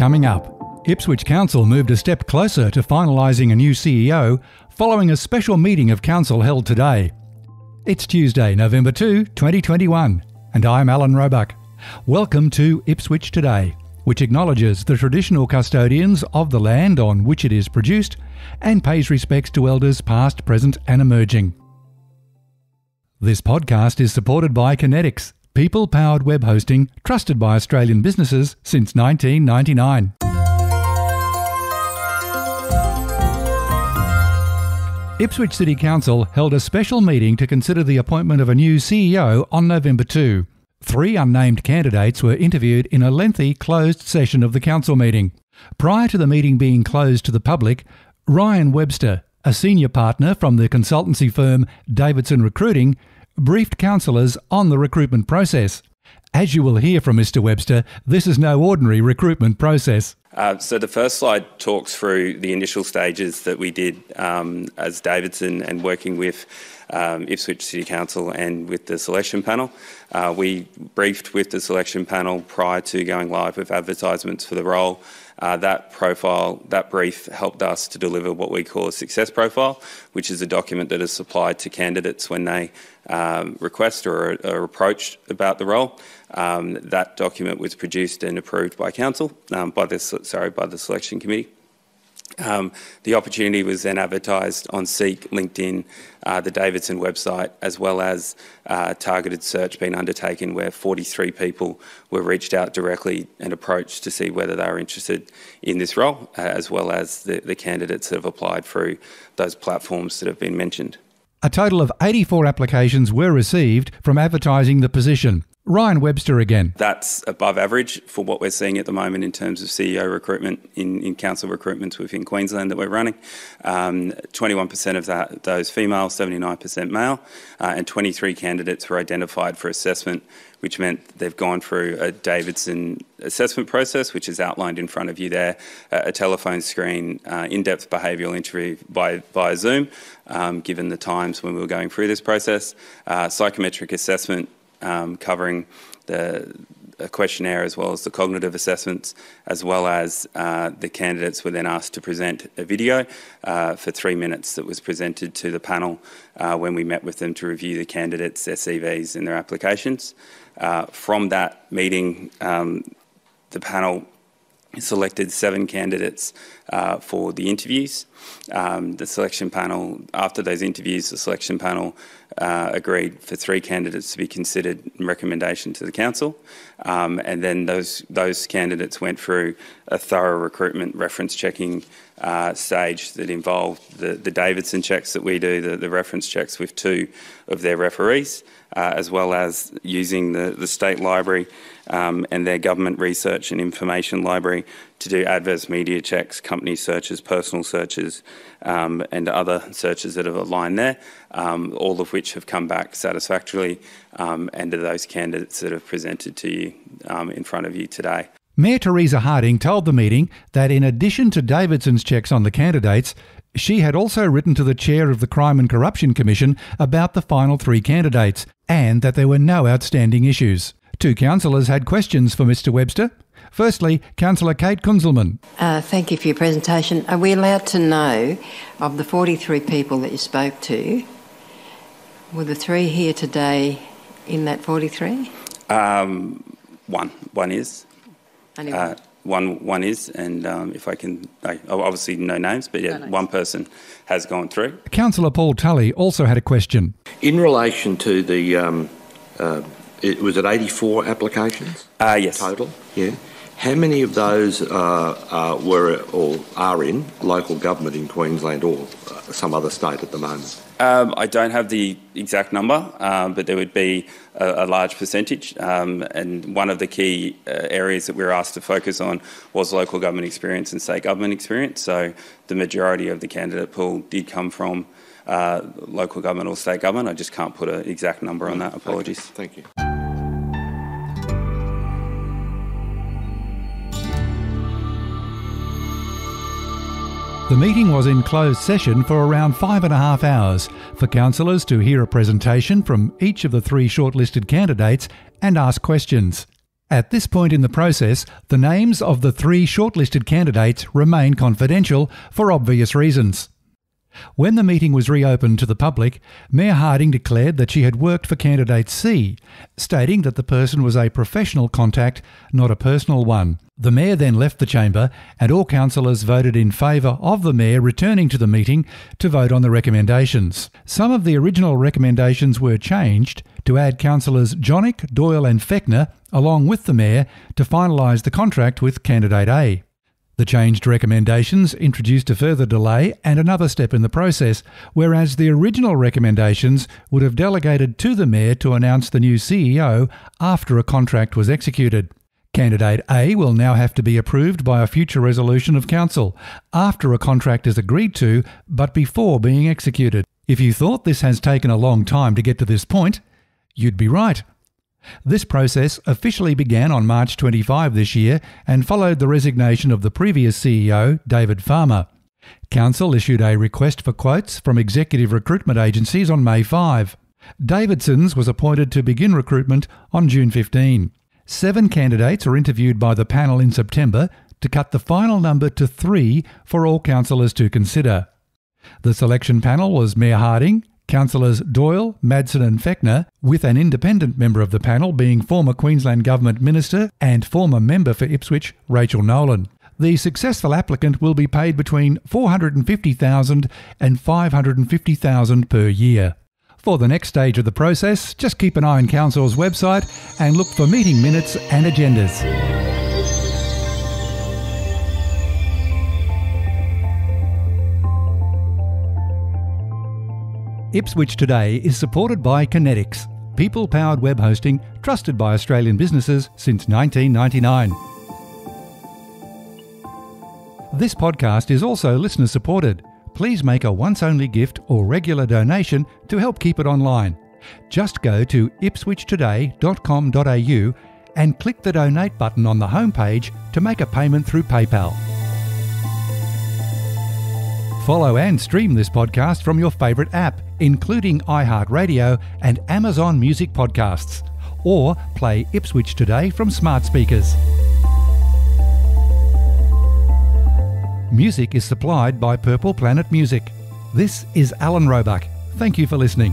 Coming up, Ipswich Council moved a step closer to finalising a new CEO following a special meeting of council held today. It's Tuesday, November 2, 2021, and I'm Alan Roebuck. Welcome to Ipswich Today, which acknowledges the traditional custodians of the land on which it is produced and pays respects to elders past, present and emerging. This podcast is supported by Kinetics, people-powered web hosting trusted by Australian businesses since 1999. Ipswich City Council held a special meeting to consider the appointment of a new CEO on November 2. 3 unnamed candidates were interviewed in a lengthy closed session of the council meeting. Prior to the meeting being closed to the public, Ryan Webster, a senior partner from the consultancy firm Davidson Recruiting, briefed councillors on the recruitment process. As you will hear from Mr. Webster, this is no ordinary recruitment process. So the first slide talks through the initial stages that we did as Davidson and working with Ipswich City Council and with the selection panel. We briefed with the selection panel prior to going live with advertisements for the role. That brief helped us to deliver what we call a success profile, which is a document that is supplied to candidates when they request or are approached about the role. That document was produced and approved by council, by the selection committee. The opportunity was then advertised on Seek, LinkedIn, the Davidson website, as well as targeted search being undertaken where 43 people were reached out directly and approached to see whether they were interested in this role, as well as the candidates that have applied through those platforms that have been mentioned. A total of 84 applications were received from advertising the position. Ryan Webster again. That's above average for what we're seeing at the moment in terms of CEO recruitment in council recruitments within Queensland that we're running. 21% of those female, 79% male, and 23 candidates were identified for assessment, which meant they've gone through a Davidson assessment process, which is outlined in front of you there, a telephone screen, in-depth behavioural interview via Zoom, given the times when we were going through this process, psychometric assessment, covering the questionnaire as well as the cognitive assessments, as well as the candidates were then asked to present a video for 3 minutes that was presented to the panel when we met with them to review the candidates, their CVs and their applications. From that meeting, the panel selected 7 candidates for the interviews. The selection panel, after those interviews, the selection panel agreed for 3 candidates to be considered in recommendation to the council. And then those candidates went through a thorough recruitment reference checking stage that involved the Davidson checks that we do, the reference checks with 2 of their referees, as well as using the state library and their government research and information library to do adverse media checks, company searches, personal searches, and other searches that have aligned there, all of which have come back satisfactorily, and to those candidates that have presented to you in front of you today. Mayor Teresa Harding told the meeting that in addition to Davidson's checks on the candidates, she had also written to the chair of the Crime and Corruption Commission about the final 3 candidates and that there were no outstanding issues. 2 councillors had questions for Mr. Webster. Firstly, Councillor Kate Kunzelman. Thank you for your presentation. Are we allowed to know, of the 43 people that you spoke to, were the 3 here today in that 43? One is. Only one? One is, and if I can, obviously no names, but yeah, no names. One person has gone through. Councillor Paul Tully also had a question. In relation to the, was it 84 applications? Yes. Total, yeah. How many of those were or are in local government in Queensland or some other state at the moment? I don't have the exact number, but there would be a large percentage. And one of the key areas that we were asked to focus on was local government experience and state government experience. So the majority of the candidate pool did come from local government or state government. I just can't put an exact number on that. Apologies. Okay. Thank you. The meeting was in closed session for around 5.5 hours for councillors to hear a presentation from each of the 3 shortlisted candidates and ask questions. At this point in the process, the names of the 3 shortlisted candidates remain confidential for obvious reasons. When the meeting was reopened to the public, Mayor Harding declared that she had worked for candidate C, stating that the person was a professional contact, not a personal one. The Mayor then left the chamber and all councillors voted in favour of the Mayor returning to the meeting to vote on the recommendations. Some of the original recommendations were changed to add councillors Johnnick, Doyle and Fechner along with the Mayor to finalise the contract with candidate A. The changed recommendations introduced a further delay and another step in the process, whereas the original recommendations would have delegated to the Mayor to announce the new CEO after a contract was executed. Candidate A will now have to be approved by a future resolution of Council, after a contract is agreed to, but before being executed. If you thought this has taken a long time to get to this point, you'd be right. This process officially began on March 25 this year and followed the resignation of the previous CEO, David Farmer. Council issued a request for quotes from executive recruitment agencies on May 5. Davidson's was appointed to begin recruitment on June 15. 7 candidates were interviewed by the panel in September to cut the final number to 3 for all councillors to consider. The selection panel was Mayor Harding, Councillors Doyle, Madsen and Fechner, with an independent member of the panel being former Queensland Government Minister and former member for Ipswich, Rachel Nolan. The successful applicant will be paid between $450,000 and $550,000 per year. For the next stage of the process, just keep an eye on Council's website and look for meeting minutes and agendas. Ipswich Today is supported by Kinetics, people-powered web hosting trusted by Australian businesses since 1999. This podcast is also listener-supported. Please make a once-only gift or regular donation to help keep it online. Just go to ipswichtoday.com.au and click the donate button on the homepage to make a payment through PayPal. Follow and stream this podcast from your favourite app, including iHeartRadio and Amazon Music Podcasts, or play Ipswich Today from smart speakers. Music is supplied by Purple Planet Music. This is Alan Roebuck. Thank you for listening.